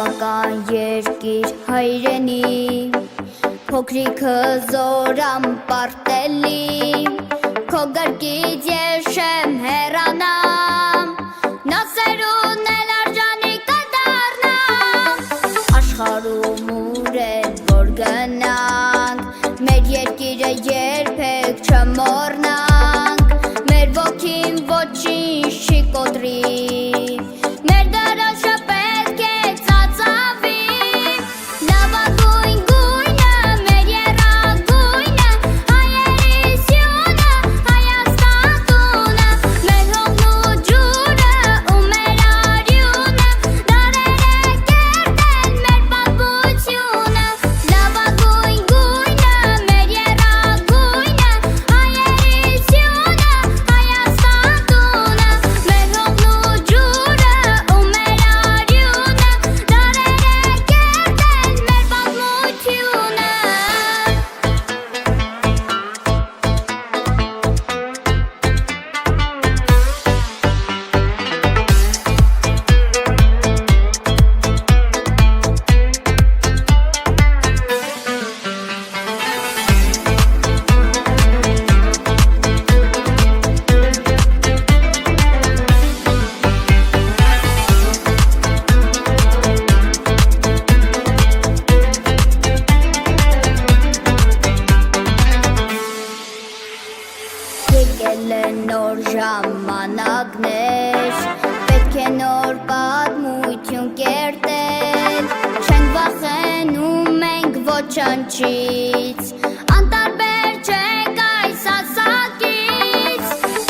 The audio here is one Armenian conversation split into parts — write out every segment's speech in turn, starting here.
Մամական երկիր հայրենի Փոքրիքը զորամ պարտելի Քո գրկից ես չեմ հեռանամ Նասերուն էլ արջանի կդառնամ Աշխարհում ուր էլ որ գնանք Մեր երկիրը երբեք չմոռնանք Մեր ոգին ոչինչ չի կոտրի Մեր դարաշը պետք է ծածավի Լավագույն գույնը, մեր եռագույնը Հայերի սյունը, Հայաստան տունը Մեր հողն ու ջուրը ու մեր արյունը Դարերը կերտեն մեր պատմությունը Լավագույն գույնը, մեր եռագույնը Հայերի սյունը, Հայաստան տունը Մեր հողն ու ջուրը ու մեր արյունը Դարերը կերտեն մեր պատմությունը Եկել են նոր ժամանակներ Պետք է նոր պատմություն կերտել Չենք վախենում մենք ոչնչից Անտարբեր չենք այս ասակից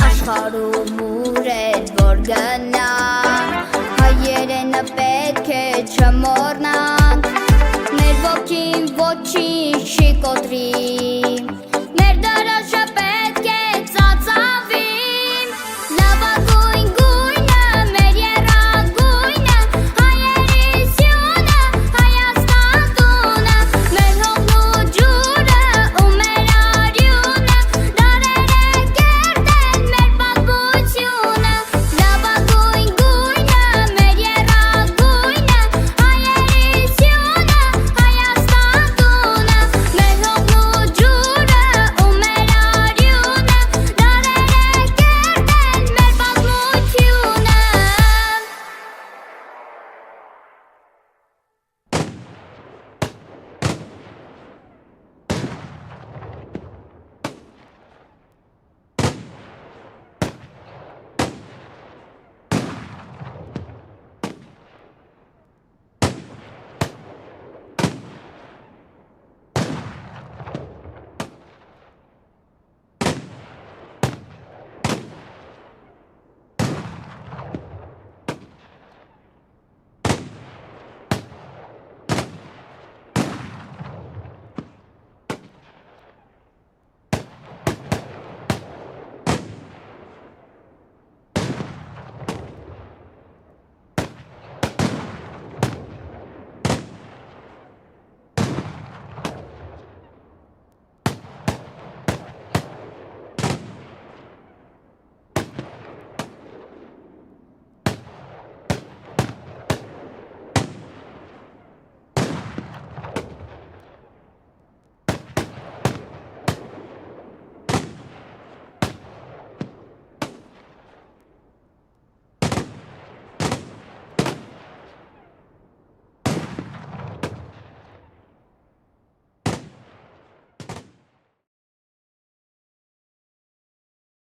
Աշխարհում ուր էլ որ գնանք Հայերենը պետք է չմոռնանք Մեր ոգին ոչինչ չի կոտրի